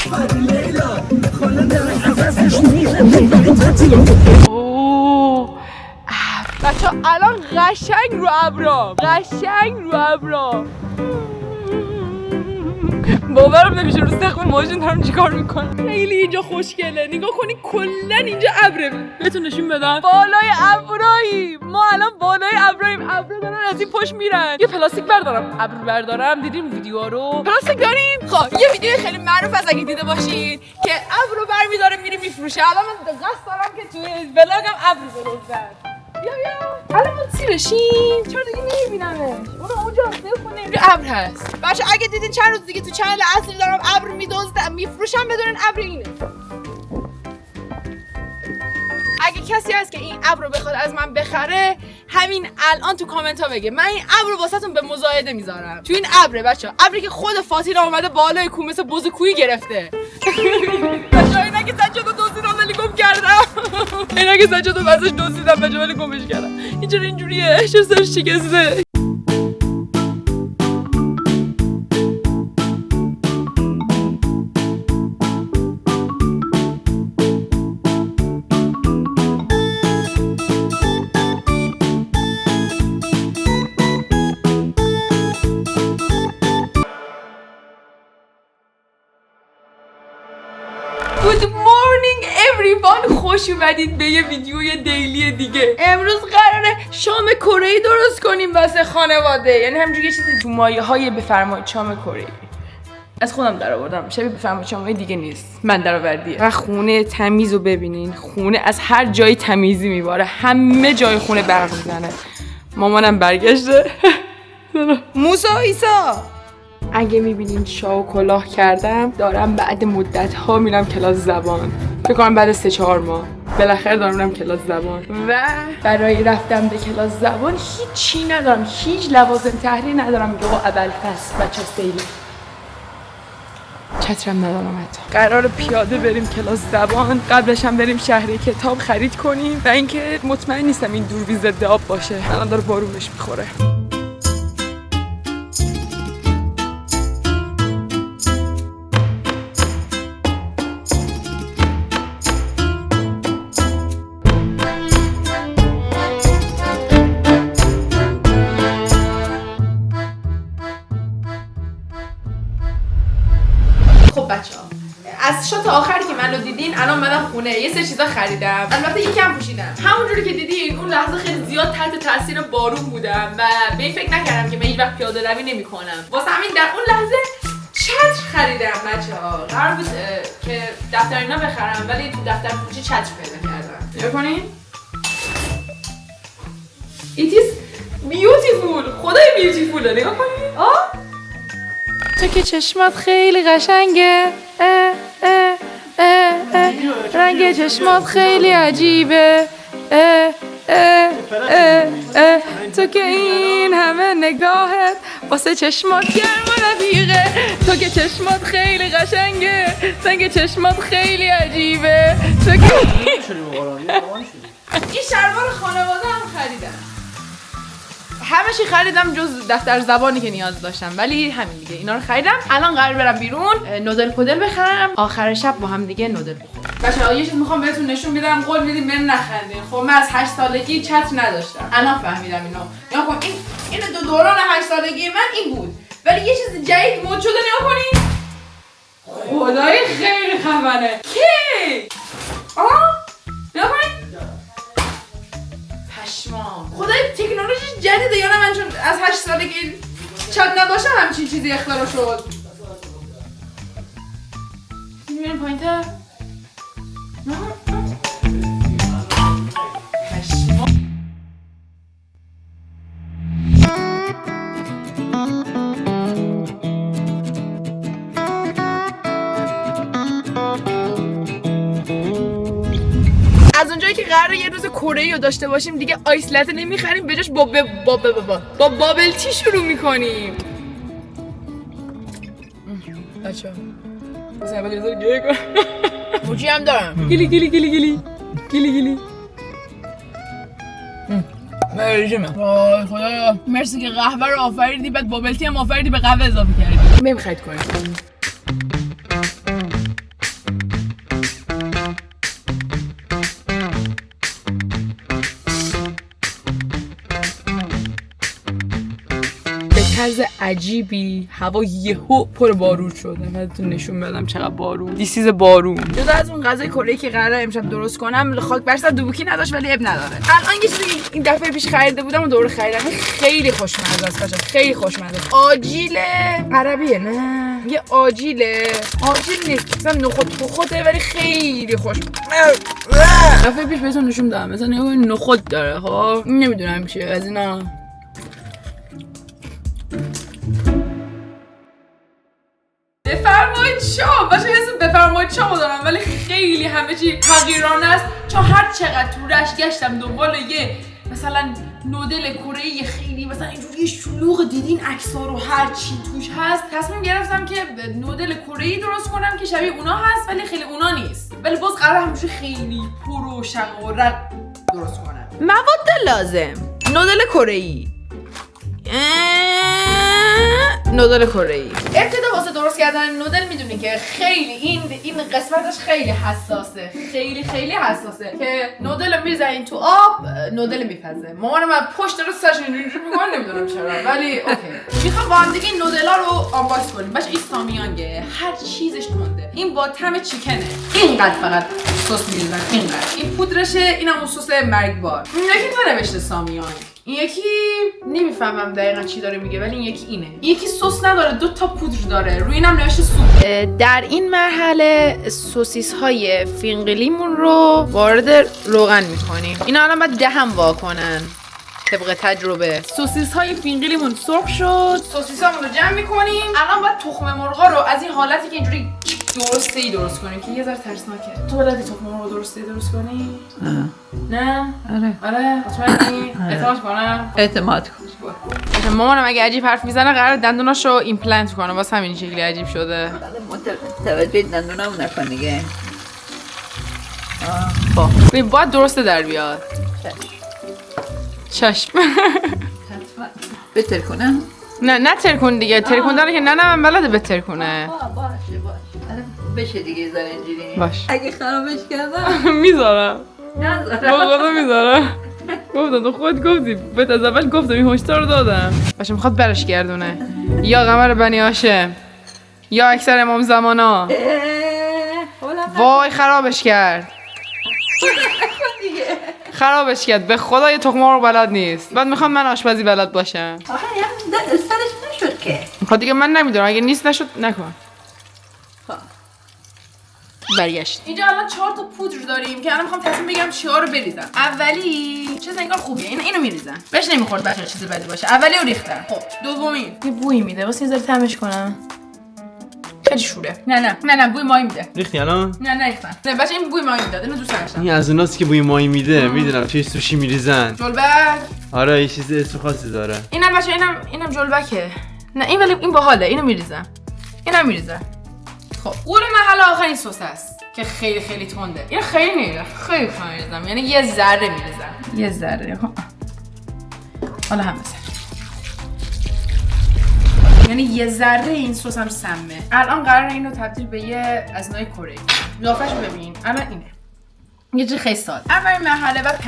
بچه الان قشنگ رو ابرام، قشنگ رو ابرام. باورم نمیشه رو سقف ماشین دارم چیکار میکنم. خیلی اینجا خوشگله، نگاه کنی کلا اینجا ابره. بهتون نشون بدم بالای ابراییم، ما الان بالای ابراییم. ابرا دارن از این پشت میرن. یه پلاستیک بردارم، ابر بردارم. دیدیم ویدیوها رو؟ پلاستیک داریم. خب یه ویدیو خیلی معروف از اگه دیده باشین که ابر رو برمی‌داره میره میفروشه. الان من قصد دارم که توی ولاگم ابر بروزم. بیا الان ما سیرشیم، چرا دیگه نمیبینمش؟ اونو اونجا نکنه اینجا ابر هست. بچه اگه دیدین چند روز دیگه تو چنل اصلی دارم ابر میدزدم میفروشم، بدونین ابر اینه. اگه کسی هست که این ابر رو بخواد از من بخره، همین الان تو کامنت ها بگه، من این ابر رو واسهتون به مزایده میذارم. تو این ابره بچه، ابری که خود فاطینا اومده بالای کوه مثل بز کویی گرفته. بچه اینا که سجادو دزدیدم ولی گم کردم. اینا که سجادو ازش دزدیدم ولی گمش کردم. اینجوریه چه سر شکسته. Good morning everyone، خوش اومدید به یه ویدیوی دیلی دیگه. امروز قراره شام کره‌ای درست کنیم واسه خانواده، یعنی همینجوری یه چیزی تو مایه‌های بفرمایید شام کره‌ای. از خودم درآوردم، شبیه بفرمایید شامای دیگه نیست، من درآوردیه. و خونه تمیزو ببینین، خونه از هر جایی تمیزی میباره، همه جای خونه برق میزنه. مامانم برگشته. موسا ایسا اگه میبینین شاه و کلاه کردم، دارم بعد مدت ها میرم کلاس زبان. فکر کنم بعد 3-4 ماه بالاخره دارم میرم کلاس زبان و برای رفتم به کلاس زبان هیچی ندارم، هیچ لوازم تحریر ندارم. میگه آقا اول فصل بچه سیلی چترم ندارم حتی. قرار پیاده بریم کلاس زبان، قبلش هم بریم شهر کتاب خرید کنیم و اینکه مطمئن نیستم این دوربین ضد آب باشه، الان داره بارونش میخوره. خب بچه‌ها، از شات آخری که منو دیدین الان اومدم خونه، یه سری چیزا خریدم. البته یکم پوشیدم. همونجوری که دیدین اون لحظه خیلی زیاد تحت تاثیر بارون بودم و به این فکر نکردم که من هیچ وقت پیاده روی نمی‌کنم. واسه همین در اون لحظه چتر خریدم بچه‌ها. قرار بود که دفتر اینا بخرم ولی تو دفتر فروشی چتر پیدا کردم. نگاه کنین. It is beautiful. خدای بیوتیفوله. نگاه کنین. تو که چشمات خیلی قشنگه، رنگ چشمات خیلی عجیبه، تو که این همه نگاهت واسه چشمات گرم و رفیقه، تو که چشمات خیلی قشنگه، رنگ چشمات خیلی عجیبه، تو که این شلوار خانواده هم خریدم. همه چی خریدم جز دفتر زبانی که نیاز داشتم، ولی همین دیگه اینا رو خریدم. الان قرار برم بیرون نودل پودل بخرم، آخر شب با هم دیگه نودل بخوریم. بچه‌ها یه چیز میخوام بهتون نشون بدم، قول میدیم بهم نخندین. خب من از 8 سالگی چتر نداشتم، الان فهمیدم اینو. نگاه کن این دو دوران 8 سالگی من این بود، ولی یه چیز جدید مد شده. نگاه کنین خدای خیلی خفنه. کی نگاه کنین پشمام، خدای تکنولوژی جدیده یا نه؟ من چون از 8 سالگی چت نداشتم همچین چیزی اختراع شد. میریم پایین تر. پشمام. از اونجایی که قراره یه روز کره‌ای رو داشته باشیم دیگه آیس لته نمیخریم، به جاش با بابل تی شروع میکنیم. بچه بزن اول یه ذره گریه کنم. موچی هم دارم. گلی گلی گلی گلی گلی گلی. مرجمه. وای خدایا مرسی که قهوه رو آفریدی، بعد بابل تی هم آفریدی، به قهوه اضافه کردی. نمیخواید کنید. عجیبی هوا یهو پر بارون شد. بهتون نشون بدم چقدر بارون. دیسیز بارون. جدا از اون غذای کره‌ای که قراره امشب درست کنم خاک بر سر دوبوکی نداشت ولی اب نداره. الان یه چیزی این دفعه پیش خریده بودم و دوره خریدم. خیلی خوشمزه است بچه‌ها. خیلی خوشمزه. آجیل عربیه نه. یه آجیل نیست. مثلا نخود ولی خیلی خوش. دفعه پیش بهتون نشون دادم. مثلا یه نخود داره. خب نمیدونم چیه از اینا. بفرمایید شام. باشه حس بفرمایید شامو دارم ولی خیلی همه چی تغییرانه است چون هر چقدر تو رشت گشتم دنبال یه مثلا نودل کره‌ای خیلی مثلا اینجوری شلوغ دیدین عکس‌ها رو هر چی توش هست تصمیم گرفتم که نودل کره‌ای درست کنم که شبیه اونا هست ولی خیلی اونا نیست ولی باز قرار همش خیلی پر و شق و رق درست کنم. مواد لازم: نودل کره‌ای، نودل کره‌ای. ابتدا واسه درست کردن نودل میدونی که خیلی این قسمتش خیلی حساسه، خیلی حساسه که نودل رو میزنین تو آب نودل میپزه. مامانم من پشت رو سرش اینجوری میکنه نمیدونم چرا ولی اوکی. میخوام با هم دیگه این نودلا رو آنباکس کنیم. باشه این سامیانگه هر چیزش تنده. این با طعم چیکنه. اینقدر فقط سس میریزن اینقدر. این پودرشه اینم اون سس مرگبار. یکی تو نوشته سامیانگ. این یکی نمیفهمم دقیقا چی داره میگه ولی این یکی اینه. این یکی سس نداره 2 تا پودر داره. روی اینم نوشته سوپ. در این مرحله سوسیس های فینقلیمون رو وارد روغن میکنیم. اینا الان باید دهم واکنن طبق تجربه. سوسیس های فینقلیمون سرخ شد. سوسیسامون رو جمع میکنیم. الان باید تخم مرغا رو از این حالتی که اینجوری درسته‌ای درست کنیم که یه ذره ترسناکه. تو بلدی تخم مرغ درسته‌ای درست کنی؟ نه؟ آره. مطمئنی؟ اعتماد کنم؟ اعتماد کن. مامانم اگه عجیب حرف میزنه قراره دندوناشو ایمپلنت کنه واسه همین شکلی عجیب شده. توجه دندونامو نکن دیگه. خب باید درسته در بیاد. چشم. بتر کنم؟ نه ترکون دیگه. ترکوندن که نه من بلده بتر کنه. باشه. بشه دیگه زن اینجوری. باش. اگه خرابش کردم میذارم. نذارم. با خدا میذارم. گفتم تو خود گفتی. بهت از اول گفتم این هشدار رو دادم. باشه میخواد برش گردونه. یا قمر بنی هاشم یا اکثر امام زمانا. وای خرابش کرد. خرابش کرد. به خدا یه تخم مرغ بلد نیست. بعد میخوام من آشپزی بلد باشم. سرش نشد که. میخواد دیگه من نمیدونم اگه نیست نشد نکن. برگشت. اینجا الان 4 تا پودر داریم که الان میخوام تصمیم بگیرم چیا رو بریزم. اولی چیز انگار خوبیه. اینو میریزم. بهش نمیخورد بچه‌ها چیز بدی باشه. اولی رو ریختم. خب دومین یه بویی میده. واسه یه ذره طعمش کنم. خیلی شوره. نه بوی ماهی میده. ریختی الان؟ نه ریختم. نه بچه این بوی ماهی میداد. اینو دوست داشتم. این از اوناست که بوی ماهی میده. میدونم توی سوشی میریزن. جلبک. آره یه چیز اسم خاصی داره. اینم بچه اینم جلبکه. نه این ولی این باحاله. اینو میریزم. اینم. خب قول محل آخرین سس است که خیلی تنده. این خیلی میریزم. خیلی میریزم. یعنی یه ذره میریزم. یه ذره. حالا هم بزن. یعنی یه ذره این سس هم سمه. الان قراره اینو تبدیل به یه از نوع کره. قیافه‌شو ببین. الان اینه. یه چیز خیلی ساده. اولین مرحله بعد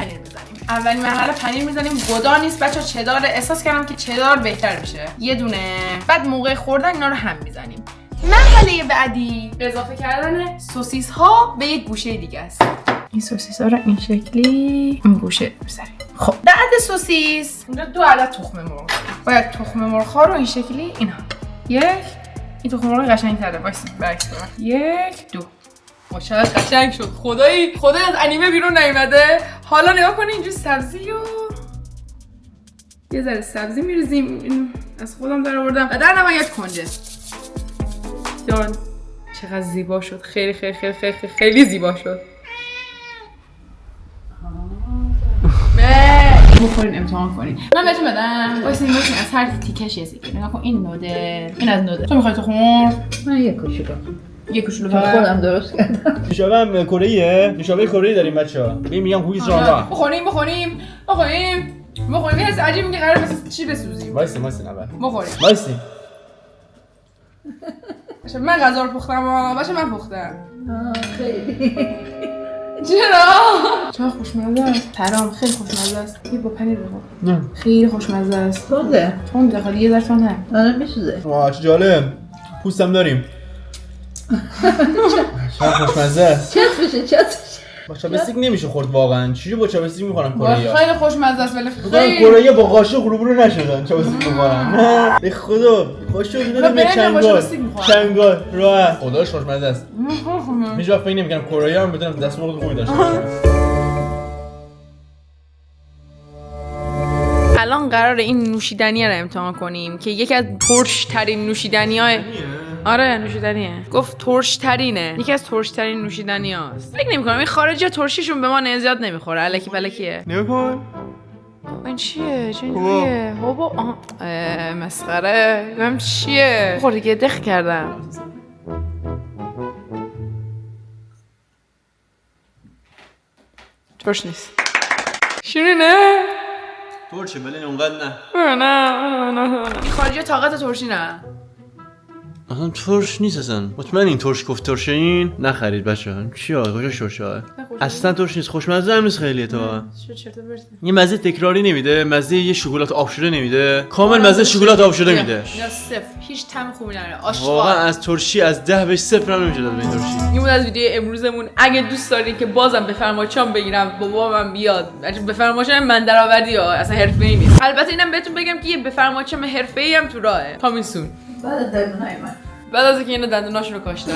پنیر میزنیم. گودا نیست بچه‌ها چدار. احساس کردم که چدار بهتر میشه. یه دونه. بعد موقع خوردن اینا رو هم میزنیم. مرحله بعدی اضافه کردن سوسیس ها به یک گوشه دیگه است. این سوسیس ها رو این شکلی این گوشه بذاریم. خب در عدد سوسیس اینجا 2 عدد تخم مرغ. باید تخم مرغ ها رو این شکلی اینا. این تخم مرغ قشنگ‌تره. وایسا برعکس کنم. 1 2 ماشاءالله قشنگ شد. خدای از انیمه بیرون نیومده. حالا نگاه کنید اینجا سبزی و یه ذره سبزی میریزیم. اینو از خودم در آوردم و در نهایت کنجه. جان چقدر زیبا شد. خیلی زیبا شد. بخورین امتحان کنین. من بهتون بدم. واسه این از هر تیکش یه سیگاری. نگاه کن این نودل. این از نودل. تو میخوای تخم مرغ؟ من یک کوچولو خودم درست کردم. نوشابه هم کره‌ایه. نوشابه کره‌ای داریم بچه‌ها. میگم هویز راوا. بخوریم. یه حس عجیب میگه قرار مثل چی بسوزیم. وایس نبر. بخوریم. وایسی. باشه من غذا رو پختم. باشه من پختم. خیلی چرا؟ چرا خوشمزه است؟ ترام خیلی خوشمزه است. یه با پنیر بخور. نه خیلی خوشمزه است. تنده خالی یه ذره نه. آره میسوزه. واه چه جالب. پوستم داریم. چه خوشمزه است. چت با چاپستیک نمیشه خورد واقعا. چجوری با چاپستیک میخورن کره؟ خیلی خوشمزه است ولی میگم خیلی کره با قاشق روبرو نشدن چاپستیک بخورن. نه به خدا قاشق میدونم به چنگال راه خداش خوشمزه است. هیچ وقت فکر نمی‌کردم کره هم بدونم دستمزد خوبی داشته باشه. الان قراره این نوشیدنی رو امتحان کنیم که یکی از ترش ترین نوشیدنی‌های آره نوشیدنیه. گفت ترش ترینه. یکی از ترش ترین نوشیدنی هاست. فکر نمی‌کنم این خارجی ترشیشون به ما زیاد نمیخوره. الکی پلکیه. نگاه این چیه؟ چجوریه؟ بابا مسخره. ببینم چیه؟ خورده که دخ کردم. ترش نیست. شیرینه؟ ترشه ولی اونقدر نه. نه. این خارجی طاقت ترشی نه. اصلا ترش نیست اصلا. مطمئن این ترش گفت ترشه این نخرید بچه‌ها. چیه کجاش ترشه؟ اصلا ترش نیست. خوشمزه هم نیست خیلی تا. یه مزه تکراری نمیده. مزه یه شکلات آب شده نمیده. کامل مزه شکلات آب شده میده. یا صفر. هیچ طعم خوبی نداره. آشغال. واقعا از ترشی از 10 بهش 0 هم نمیشه داد به این ترشی. این بود از ویدیو امروزمون. اگه دوست دارین که بازم بفرمایچام بگیرم بابام بیاد. بفرمایچام من درآوردی ها اصلا حرفه‌ای نیست. البته اینم بهتون بگم که یه بفرمایچام حرفه‌ای هم تو راهه. کامیسون. بعد دندونای من بعد از اینکه اینا دندوناشونو کاشتن.